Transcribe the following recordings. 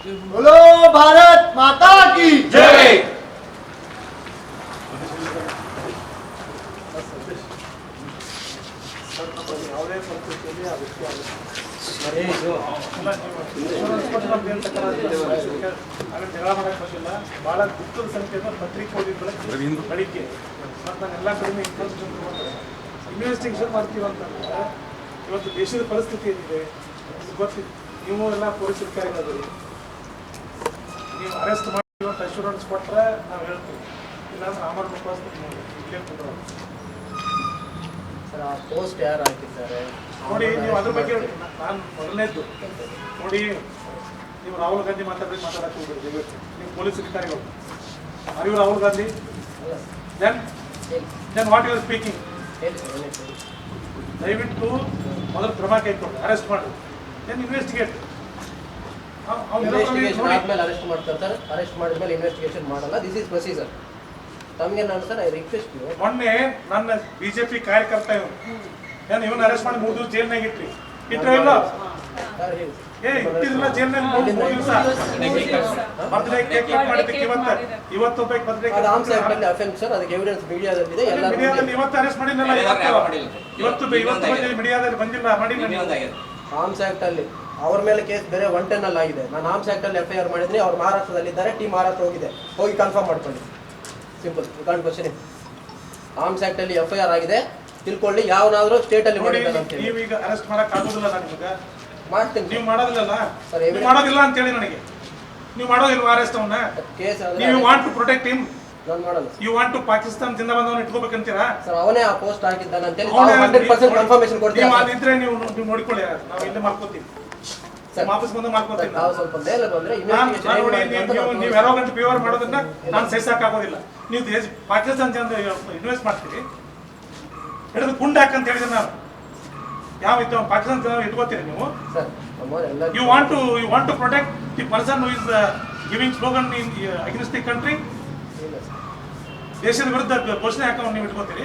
बोलो भारत माता की जय। ಯಾವುದೇ ಪರಿಸ್ಥಿತಿಯಲ್ಲಿ ಆ ವ್ಯಕ್ತಿ ಆಮೇಲೆ ಜಗಳ ಮಾಡಕ್ಕೆ ಬಂದಿಲ್ಲ. ಭಾಳ ದುಃಖದ ಸಂಖ್ಯೆಯನ್ನು ಪತ್ರಿಕೆ ಓದಿದ್ರೆ ಬೆಳಿಗ್ಗೆ ಮತ್ತು ನಾನೆಲ್ಲ ಕಡಿಮೆ ಇನ್ವೆಸ್ಟಿಗೇಷನ್ ಮಾಡ್ತೀವಿ ಅಂತಂದ್ರೆ ಇವತ್ತು ದೇಶದ ಪರಿಸ್ಥಿತಿ ಏನಿದೆ ಗೊತ್ತಿದೆ. ನೀವು ಎಲ್ಲ ಪೊಲೀಸ್ ಅಧಿಕಾರಿಗಳು ನೀವು ಅರೆಸ್ಟ್ ಮಾಡಿ ಇವತ್ತು ಅಶ್ಯೂರೆನ್ಸ್ ಕೊಟ್ಟರೆ ನಾವು ಹೇಳ್ತೀವಿ, ಇಲ್ಲಾಂದ್ರೆ ಆಮರ್ ಮುಖಾಸ್ತಿ ಇಲ್ಲೇ ಕೊಟ್ಟರು. ಸರ್, ಆ ಪೋಸ್ಟ್ ಯಾರು ಹಾಕಿದ್ದಾರೆ ನೋಡಿ, ನೀವು ಅದ್ರ ಬಗ್ಗೆ ನಾನು ಮೊದಲನೇದ್ದು ನೋಡಿ, ನೀವು ರಾಹುಲ್ ಗಾಂಧಿ ಮಾತಾಡಕ್ಕೆ ಹೋಗ್ಬೇಡಿ. ನೀವು ಪೊಲೀಸ್ ಅಧಿಕಾರಿಗಳು are you Rahul Gandhi? Then what you are speaking? ದಯವಿಟ್ಟು ಮೊದಲು ಕ್ರಮ ಕೈಗೊಳ್ಳಿ, ಅರೆಸ್ಟ್ ಮಾಡಿ, ದೆನ್ ಇನ್ವೆಸ್ಟಿಗೇಟ್. ಇನ್ವೆಸ್ಟಿಗೇಷನ್ ಆದ್ಮೇಲೆ ಅರೆಸ್ಟ್ ಮಾಡ್ತಾರೆ ಸರ್. ಅರೆಸ್ಟ್ ಮಾಡಿದ್ಮೇಲೆ ಇನ್ವೆಸ್ಟಿಗೇಷನ್ ಮಾಡಲ್ಲ. This is procedure. ತಮಗೆ ನಾನು ಸರ್ ಐ ರಿಕ್ವೆಸ್ಟ್ ಯು. ಮೊನ್ನೆ ನನ್ನ ಬಿಜೆಪಿ ಕಾರ್ಯಕರ್ತ ಇವನು ಅರೆಸ್ಟ್ ಮಾಡಿ 3 ದಿವಸ ಜೈಲ್ನಾಗ ಇಟ್ರಿ. ಇಟ್ಟರೆ ಇಲ್ಲ ಇಟ್ಟಿದ್ರಲ್ಲ ಜೈಲ್ನಾಗ 3 ದಿವಸ. ಬರ್ತ್ಡೇ ಕೇಕ್ ಕಟ್ ಮಾಡಿದ್ದಕ್ಕೆ ಇವತ್ತು ಬರ್ತ್ಡೇ ಆರ್ಮ್ಸ್ ಆಕ್ಟ್ ಅಲ್ಲಿ ಅಫೆನ್ಸ್ ಸರ್. ಅದಕ್ಕೆ ಎವಿಡೆನ್ಸ್ ಮೀಡಿಯಾದಲ್ಲಿದೆ. ಎಲ್ಲ ಮೀಡಿಯಾದಲ್ಲಿ ಇವತ್ತು ಅರೆಸ್ಟ್ ಮಾಡಿಲ್ಲ. ಇವತ್ತು ಮೀಡಿಯಾದಲ್ಲಿ ಬಂದಿಲ್ಲ, ಮಾಡಿಲ್ಲ. ಆರ್ಮ್ಸ್ ಆಕ್ಟ್ ಅಲ್ಲಿ ಅವ್ರ ಮೇಲೆ ಕೇಸ್ ಬೇರೆ 110 ಅಲ್ಲಿ ಆಗಿದೆ. ನಾನು ಆರ್ಮ್ಸ್ ಆಕ್ಟ್ ಅಲ್ಲಿ FIR ಮಾಡಿದ್ರೆ ಅವ್ರು ಮಹಾರಾಷ್ಟ್ರದಲ್ಲಿ ಇದ್ದಾರೆ. ಟೀಮ್ ಮಹಾರಾಷ್ಟ್ರ ಹೋಗಿದೆ, ಹೋಗಿ ಕನ್ಫರ್ಮ್ ಮಾಡ್ಕೊಳ್ಳಿ. Simple, you can't question. Arms act ಅಲ್ಲಿ FIR ಆಗಿದೆ, ತಿಳ್ಕೊಳ್ಳಿ. ಯಾವನಾದ್ರೂ ಸ್ಟೇಟ್ ಅಲ್ಲಿ ಮಾಡಿದ್ದಾರೆ ಅಂತ ಹೇಳಿ. ನೀವು ಈಗ ಅರೆಸ್ಟ್ ಮಾಡಕ್ ಆಗೋದಿಲ್ಲ. ನಾನು ನಿಮಗೆ ಮಾಡ್ತೀನಿ. ನೀವು ಮಾಡೋದಿಲ್ಲ ಸರ್, ಮಾಡೋದಿಲ್ಲ ಅಂತ ಹೇಳಿ ನನಗೆ. ನೀವು ಮಾಡೋದಿಲ್ಲ ಅರೆಸ್ಟ್ ಅವನ್ನ. ಕೇಸ್ ನೀವು ವಾಂಟ್ ಟು ಪ್ರೊಟೆಕ್ಟ್ ಹಿಮ್. ನಾನು ಮಾಡಲ್ಲ. ಯು ವಾಂಟ್ ಟು ಪಾಕಿಸ್ತಾನದಿಂದ ಬಂದವನ್ನ ಇಟ್ಕೋಬೇಕಂತೀರಾ? ಸರ್, ಅವನೇ ಆ ಪೋಸ್ಟ್ ಹಾಕಿದ್ದಾನೆ ಅಂತ ಹೇಳಿ 100% ಕನ್ಫರ್ಮೇಷನ್ ಕೊಡ್ತೀನಿ. ನೀವು ಅದಿದ್ರೆ ನೀವು ನೋಡಿಕೊಳ್ಳಿ. ನಾವು ಇಲ್ಲೇ ಮಾಡ್ಕೋತೀವಿ, ವಾಪಸ್ ಬಂದು ಮಾಡ್ಕೋತೀವಿ. ನಾವು ಸ್ವಲ್ಪ ಮೇಲೆ ಬಂದ್ರೆ ನೀವು ಯಾರೋ ಗಂಟೆ ಫೇವರ್ ಮಾಡೋದನ್ನ ನಾನು ಸಹಿಸಕ್ಕಾಗೋದಿಲ್ಲ. ನೀವು ಪಾಕಿಸ್ತಾನ ಜನ ಇನ್ವೆಸ್ಟ್ ಮಾಡ್ತೀರಿ, ಹಿಡಿದು ಗುಂಡು ಹಾಕಂತ ಹೇಳಿದ್ರೆ ನಾನು ಯಾವ ಇತ್ತು ಪಾಕಿಸ್ತಾನ ಜನ ಇಟ್ಕೋತೀರಿ ನೀವು? You want to protect the person who is giving slogan in against the country. ದೇಶದ ವಿರುದ್ಧ ಘೋಷಣೆ ಹಾಕೋದು ನೀವು ಇಟ್ಕೋತೀರಿ?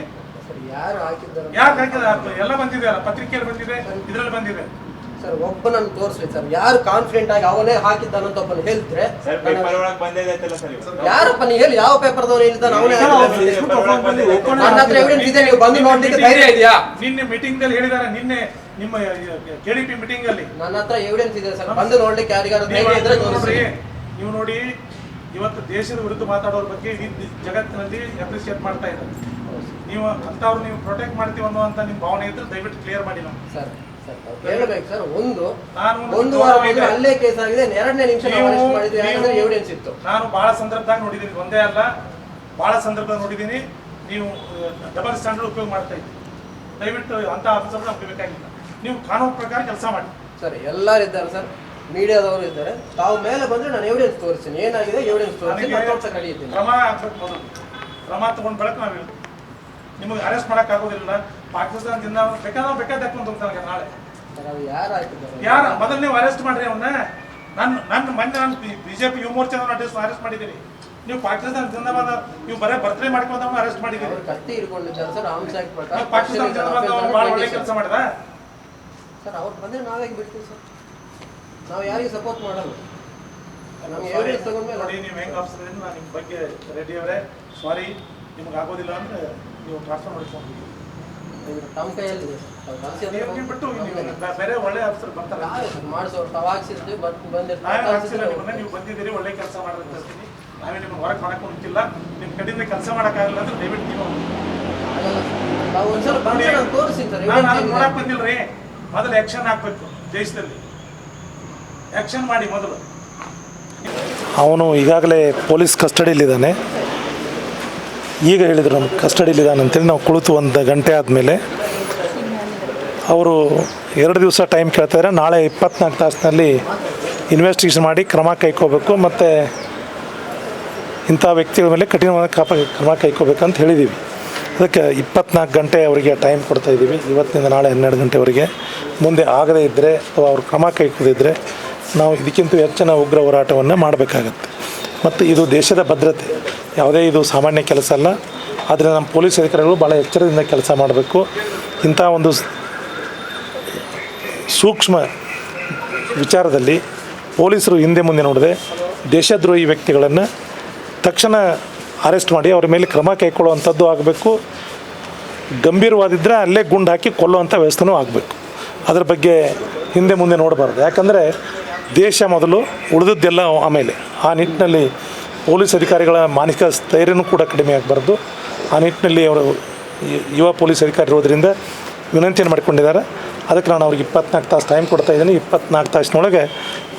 ಯಾರು ಹಾಕಿದ್ದಾರೆ? ಯಾರು ಹಾಕಿದ್ದಾರೆ? ಎಲ್ಲ ಬಂದಿದೆ, ಪತ್ರಿಕೆಯಲ್ಲಿ ಬಂದಿದೆ, ಇದರಲ್ಲಿ ಬಂದಿದೆ. ಸರ್, ಒಬ್ಬನನ್ನು ತೋರಿಸ್ಲಿ ಸರ್. ಯಾರು ಕಾನ್ಫಿಡೆಂಟ್ ಆಗಿ ಅವನೇ ಹಾಕಿದ್ದಾನಂತ ಒಬ್ಬನು ಹೇಳಿದ್ರೆ ಯಾರಪ್ಪ ನೀ ಹೇಳಿ, ಯಾವ ಪೇಪರ್ದವನು ಹೇಳಿದ್ದಾನೆ ಅವನೇ. ನನ್ನ ಹತ್ರ ಎವಿಡೆನ್ಸ್ ಇದೆ, ನೀವು ಬಂದು ನೋಡ್ಲಿಕ್ಕೆ ಧೈರ್ಯ ಇದೆಯಾ? ನಿನ್ನೆ ಮೀಟಿಂಗ್ ದಲ್ಲಿ ಹೇಳಿದ್ದಾರೆ, ನಿನ್ನೆ ನಿಮ್ಮ KDP ಮೀಟಿಂಗ್ ಅಲ್ಲಿ ನನ್ನ ಹತ್ರ ಎವಿಡೆನ್ಸ್ ಇದೆ ಸರ್. ಬಂದು ನೋಡ್ಲಿಕ್ಕೆ ಯಾರಿಗಾರು ಧೈರ್ಯ ಇದ್ರೆ ತೋರಿಸಿ. ನೀವು ನೋಡಿ, ಇವತ್ತು ದೇಶದ ವಿರುದ್ಧ ಮಾತಾಡೋರ ಬಗ್ಗೆ ಇಡೀ ಜಗತ್ತಿನಲ್ಲಿ ಅಪ್ರಿಸಿಯೇಟ್ ಮಾಡ್ತಾ ಇದ್ದಾರೆ. ನೀವು ಅಂತವ್ರು ನೀವು ಪ್ರೊಟೆಕ್ಟ್ ಮಾಡ್ತೀವಿ ಅನ್ನುವಂತ ನಿಮ್ಮ ಭಾವನೆ ಇದ್ರೆ ದಯವಿಟ್ಟು ಕ್ಲಿಯರ್ ಮಾಡಿ ನಾವು. ಸರ್ ಹೇಳ್ಬೇಕು ಸರ್. ಒಂದು ವಾರ ಅಲ್ಲೇ ಕೇಸ್ ಆಗಿದೆ, 2ನೇ ನಿಮಿಷ ಮಾಡಿದ್ವಿ. ಯಾಕಂದ್ರೆ ಎವಿಡೆನ್ಸ್ ಇತ್ತು. ನಾನು ಬಹಳ ಸಂದರ್ಭದಾಗ ನೋಡಿದ್ದೀನಿ, ಒಂದೇ ಅಲ್ಲ ಬಹಳ ಸಂದರ್ಭದಾಗ ನೋಡಿದ್ದೀನಿ. ನೀವು ಡಬಲ್ ಸ್ಟ್ಯಾಂಡರ್ಡ್ ಉಪಯೋಗ ಮಾಡ್ತಾ ಇದ್ದೀವಿ. ದಯವಿಟ್ಟು ಅಂತ ಆಫೀಸರ್ ನಮ್ಗೆ ಬೇಕಾಗಿಲ್ಲ. ನೀವು ಕಾನೂನು ಪ್ರಕಾರ ಕೆಲಸ ಮಾಡಿ ಸರ್. ಎಲ್ಲರೂ ಇದ್ದಾರೆ ಸರ್, ಮೀಡಿಯಾದವರು ಇದ್ದಾರೆ. ತಾವು ಮೇಲೆ ಬಂದ್ರೆ ನಾನು ಎವಿಡೆನ್ಸ್ ತೋರಿಸ್ತೀನಿ, ಏನಾಗಿದೆ ಎವಿಡೆನ್ಸ್ ತೋರಿಸ್ತೀನಿ. ಕ್ರಮ ಆಗ್ಬೇಕು. ಮೊದಲು ಕ್ರಮ ತಗೊಂಡ್ ಬಳಕ ನಾವು ಹೇಳ್ತೀವಿ. ನಿಮಗೆ ಅರೆಸ್ಟ್ ಮಾಡಕ್ ಆಗೋದಿಲ್ಲ. ಪಾಕಿಸ್ತಾನದಿಂದ ಬೇಕಾದ ಹಾಕೊಂಡು ಹೋಗ್ತಾನೆ ನಾಳೆ. ಯಾರ ಮೊದಲು ನೀವು ಅರೆಸ್ಟ್ ಮಾಡ್ರಿ ಅವನ್ನ. ಮೊನ್ನೆ ನಾನು ಬಿಜೆಪಿ ಯುವ ಮೋರ್ಚಾದವ್ರನ್ನ ಅರೆಸ್ಟ್ ಮಾಡಿದ್ದೀರಿ. ನೀವು ಪಾಕಿಸ್ತಾನದಿಂದ ನೀವು ಬರೇ ಬರ್ತ್ಡೇ ಮಾಡ್ಕೊಂಡವ್ರನ್ನ ಅರೆಸ್ಟ್ ಮಾಡಿದ್ದೀರಿ. ಕತ್ತಿ ಹಿಡ್ಕೊಂಡಿದ್ದಾರೆ ಸರ್. ಆರ್ಮ್ಸ್ ಆಕ್ಟ್ ಪ್ರಕಾರ ಪಾಕಿಸ್ತಾನದಿಂದ ಬಂದವ್ರು ಭಾಳ ಒಳ್ಳೆ ಕೆಲಸ ಮಾಡಿದ ಸರ್. ಅವ್ರು ಬಂದ್ರೆ ನಾವೇ ಬಿಡ್ತೀವಿ ಸರ್. ನಾವು ಯಾರಿಗೆ ಸಪೋರ್ಟ್ ಮಾಡಲ್ಲ. ನಮ್ಗೆ ಎವಿಡೆನ್ಸ್ ತಗೊಂಡ್ಮೇಲೆ ನೋಡಿ, ನೀವು ಹೆಂಗ್ ಆಫೀಸರ್ ನಾನು ನಿಮ್ಮ ಬಗ್ಗೆ ರೆಡ್ಡಿ ಅವರೇ ಸಾರಿ, ನಿಮ್ಗೆ ಆಗೋದಿಲ್ಲ ಅಂದ್ರೆ ನೀವು ಟ್ರಾನ್ಸ್ಫರ್ ಮಾಡಿಕೊಂಡು ತಮ್ಮ ಕೈಯಲ್ಲಿ ಬಿಟ್ಟು ಬೇರೆ ಒಳ್ಳೆ ಆಫೀಸರ್ ಬರ್ತಾರೆ. ಮಾಡಿಸೋರು ತಾವು ಹಾಕ್ಸಿರ್ತೀವಿ, ನೀವು ಬಂದಿದ್ದೀರಿ, ಒಳ್ಳೆ ಕೆಲಸ ಮಾಡೋದಕ್ಕೆ ಹೇಳ್ತೀನಿ. ನಾವೇ ನಿಮ್ಗೆ ಹೊರಗೆ ಮಾಡಕ್ಕೆ ನಿಂತಿಲ್ಲ. ನಿಮ್ಮ ಕಡೆಯಿಂದ ಕೆಲಸ ಮಾಡೋಕ್ಕಾಗಲ್ಲ ಅಂದ್ರೆ ದಯವಿಟ್ಟು ನೀವು ನಾನು ನೋಡಕ್ ಬಂದಿಲ್ರಿ. ಮೊದಲು ಆಕ್ಷನ್ ಹಾಕ್ಬೇಕು. ದೇಶದಲ್ಲಿ ಆಕ್ಷನ್ ಮಾಡಿ ಮೊದಲು. ಅವನು ಈಗಾಗಲೇ ಪೊಲೀಸ್ ಕಸ್ಟಡಿಯಲ್ಲಿದ್ದಾನೆ. ಈಗ ಹೇಳಿದರು ನಮ್ಮ ಕಸ್ಟಡಿಯಲ್ಲಿದ್ದಾನೆ ಅಂತೇಳಿ. ನಾವು ಕುಳಿತು 1 ಗಂಟೆ ಆದಮೇಲೆ ಅವರು 2 ದಿವಸ ಟೈಮ್ ಕೇಳ್ತಾಯಿದ್ದಾರೆ. ನಾಳೆ 24 ತಾಸಿನಲ್ಲಿ ಇನ್ವೆಸ್ಟಿಗೇಷನ್ ಮಾಡಿ ಕ್ರಮ ಕೈಗೊಳ್ಬೇಕು, ಮತ್ತು ಇಂಥ ವ್ಯಕ್ತಿಗಳ ಮೇಲೆ ಕಠಿಣವಾದ ಕ್ರಮ ಕೈಗೊಳ್ಬೇಕಂತ ಹೇಳಿದ್ದೀವಿ. ಅದಕ್ಕೆ 24 ಗಂಟೆ ಅವರಿಗೆ ಟೈಮ್ ಕೊಡ್ತಾಯಿದ್ದೀವಿ. ಇವತ್ತಿನಿಂದ ನಾಳೆ 12 ಗಂಟೆವರೆಗೆ. ಮುಂದೆ ಆಗದೇ ಇದ್ದರೆ ಅಥವಾ ಅವರು ಕ್ರಮ ಕೈಗೊಳ್ಳದಿದ್ದರೆ ನಾವು ಇದಕ್ಕಿಂತ ಹೆಚ್ಚಿನ ಉಗ್ರ ಹೋರಾಟವನ್ನು ಮಾಡಬೇಕಾಗತ್ತೆ. ಮತ್ತು ಇದು ದೇಶದ ಭದ್ರತೆ, ಯಾವುದೇ ಇದು ಸಾಮಾನ್ಯ ಕೆಲಸ ಅಲ್ಲ. ಆದರೆ ನಮ್ಮ ಪೊಲೀಸ್ ಅಧಿಕಾರಿಗಳು ಭಾಳ ಎಚ್ಚರದಿಂದ ಕೆಲಸ ಮಾಡಬೇಕು. ಇಂಥ ಒಂದು ಸೂಕ್ಷ್ಮ ವಿಚಾರದಲ್ಲಿ ಪೊಲೀಸರು ಹಿಂದೆ ಮುಂದೆ ನೋಡದೆ ದೇಶದ್ರೋಹಿ ವ್ಯಕ್ತಿಗಳನ್ನು ತಕ್ಷಣ ಅರೆಸ್ಟ್ ಮಾಡಿ ಅವ್ರ ಮೇಲೆ ಕ್ರಮ ಕೈಗೊಳ್ಳುವಂಥದ್ದು ಆಗಬೇಕು. ಗಂಭೀರವಾದಿದ್ದರೆ ಅಲ್ಲೇ ಗುಂಡು ಹಾಕಿ ಕೊಲ್ಲುವಂಥ ವ್ಯವಸ್ಥೆನೂ ಆಗಬೇಕು. ಅದರ ಬಗ್ಗೆ ಹಿಂದೆ ಮುಂದೆ ನೋಡಬಾರ್ದು. ಯಾಕಂದರೆ ದೇಶ ಮೊದಲು, ಉಳಿದದ್ದೆಲ್ಲ ಆಮೇಲೆ. ಆ ನಿಟ್ಟಿನಲ್ಲಿ ಪೊಲೀಸ್ ಅಧಿಕಾರಿಗಳ ಮಾನಸಿಕ ಸ್ಥೈರ್ಯನೂ ಕೂಡ ಕಡಿಮೆ ಆಗಬಾರ್ದು. ಆ ನಿಟ್ಟಿನಲ್ಲಿ ಅವರು ಯುವ ಪೊಲೀಸ್ ಅಧಿಕಾರಿ ಇರೋದರಿಂದ ವಿನಂತಿಯನ್ನು ಮಾಡಿಕೊಂಡಿದ್ದಾರೆ. ಅದಕ್ಕೆ ನಾನು ಅವ್ರಿಗೆ 24 ತಾಸು ಟೈಮ್ ಕೊಡ್ತಾ ಇದ್ದೀನಿ. 24 ತಾಸಿನೊಳಗೆ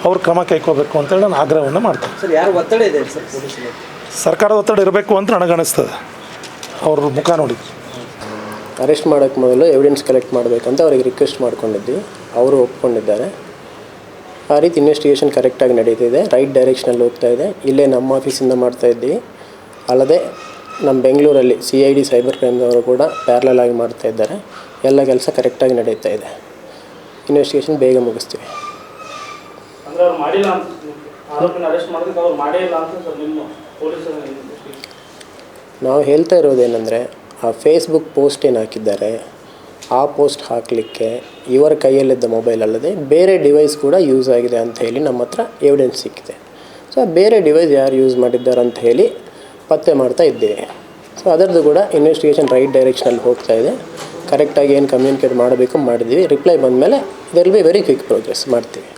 ಅವ್ರು ಕ್ರಮ ಕೈಗೊಳ್ಳಬೇಕು ಅಂತೇಳಿ ನಾನು ಆಗ್ರಹವನ್ನು ಮಾಡ್ತೀನಿ. ಸರ್, ಯಾರು ಒತ್ತಡ ಇದೆ ಸರ್ ಪೊಲೀಸರು? ಸರ್ಕಾರದ ಒತ್ತಡ ಇರಬೇಕು ಅಂತ ನನಗನ್ನಿಸ್ತದೆ ಅವ್ರ ಮುಖ ನೋಡಿ. ಅರೆಸ್ಟ್ ಮಾಡೋಕ್ಕೆ ಮೊದಲು ಎವಿಡೆನ್ಸ್ ಕಲೆಕ್ಟ್ ಮಾಡಬೇಕಂತ ಅವರಿಗೆ ರಿಕ್ವೆಸ್ಟ್ ಮಾಡ್ಕೊಂಡಿದ್ವಿ. ಅವರು ಒಪ್ಕೊಂಡಿದ್ದಾರೆ. ಆ ರೀತಿ ಇನ್ವೆಸ್ಟಿಗೇಷನ್ ಕರೆಕ್ಟಾಗಿ ನಡೀತಿದೆ, ರೈಟ್ ಡೈರೆಕ್ಷನಲ್ಲಿ ಹೋಗ್ತಾ ಇದೆ. ಇಲ್ಲೇ ನಮ್ಮ ಆಫೀಸಿಂದ ಮಾಡ್ತಾಯಿದ್ದೀವಿ. ಅಲ್ಲದೆ ನಮ್ಮ ಬೆಂಗಳೂರಲ್ಲಿ CID ಸೈಬರ್ ಕ್ರೈಮ್ದವರು ಕೂಡ ಪ್ಯಾರಲಲ್ ಆಗಿ ಮಾಡ್ತಾ ಇದ್ದಾರೆ. ಎಲ್ಲ ಕೆಲಸ ಕರೆಕ್ಟಾಗಿ ನಡೀತಾ ಇದೆ. ಇನ್ವೆಸ್ಟಿಗೇಷನ್ ಬೇಗ ಮುಗಿಸ್ತೀವಿ. ಅಂದರೆ ಅವ್ರು ಮಾಡಿಲ್ಲ ಅಂತ, ಆರೋಪಿನ ಅರೆಸ್ಟ್ ಮಾಡೋದಕ್ಕೆ ಅವ್ರು ಮಾಡೇ ಇಲ್ಲ ಅಂತ ಸರ್ ನಿಮ್ಮ ಪೊಲೀಸರು? ನಾವು ಹೇಳ್ತಾ ಇರೋದೇನೆಂದರೆ, ಆ ಫೇಸ್ಬುಕ್ ಪೋಸ್ಟ್ ಏನು ಹಾಕಿದ್ದಾರೆ, ಆ ಪೋಸ್ಟ್ ಹಾಕಲಿಕ್ಕೆ ಇವರ ಕೈಯಲ್ಲಿದ್ದ ಮೊಬೈಲ್ ಅಲ್ಲದೆ ಬೇರೆ ಡಿವೈಸ್ ಕೂಡ ಯೂಸ್ ಆಗಿದೆ ಅಂತ ಹೇಳಿ ನಮ್ಮ ಹತ್ರ ಎವಿಡೆನ್ಸ್ ಸಿಕ್ಕಿದೆ. ಸೊ ಬೇರೆ ಡಿವೈಸ್ ಯಾರು ಯೂಸ್ ಮಾಡಿದ್ದಾರೆ ಅಂತ ಹೇಳಿ ಪತ್ತೆ ಮಾಡ್ತಾ ಇದ್ದೇವೆ. ಸೊ ಅದರದ್ದು ಕೂಡ ಇನ್ವೆಸ್ಟಿಗೇಷನ್ ರೈಟ್ ಡೈರೆಕ್ಷನಲ್ಲಿ ಹೋಗ್ತಾ ಇದೆ. ಕರೆಕ್ಟಾಗಿ ಏನು ಕಮ್ಯುನಿಕೇಟ್ ಮಾಡಬೇಕು ಮಾಡಿದ್ದೀವಿ. ರಿಪ್ಲೈ ಬಂದಮೇಲೆ there will be very quick progress ಮಾಡ್ತೀವಿ.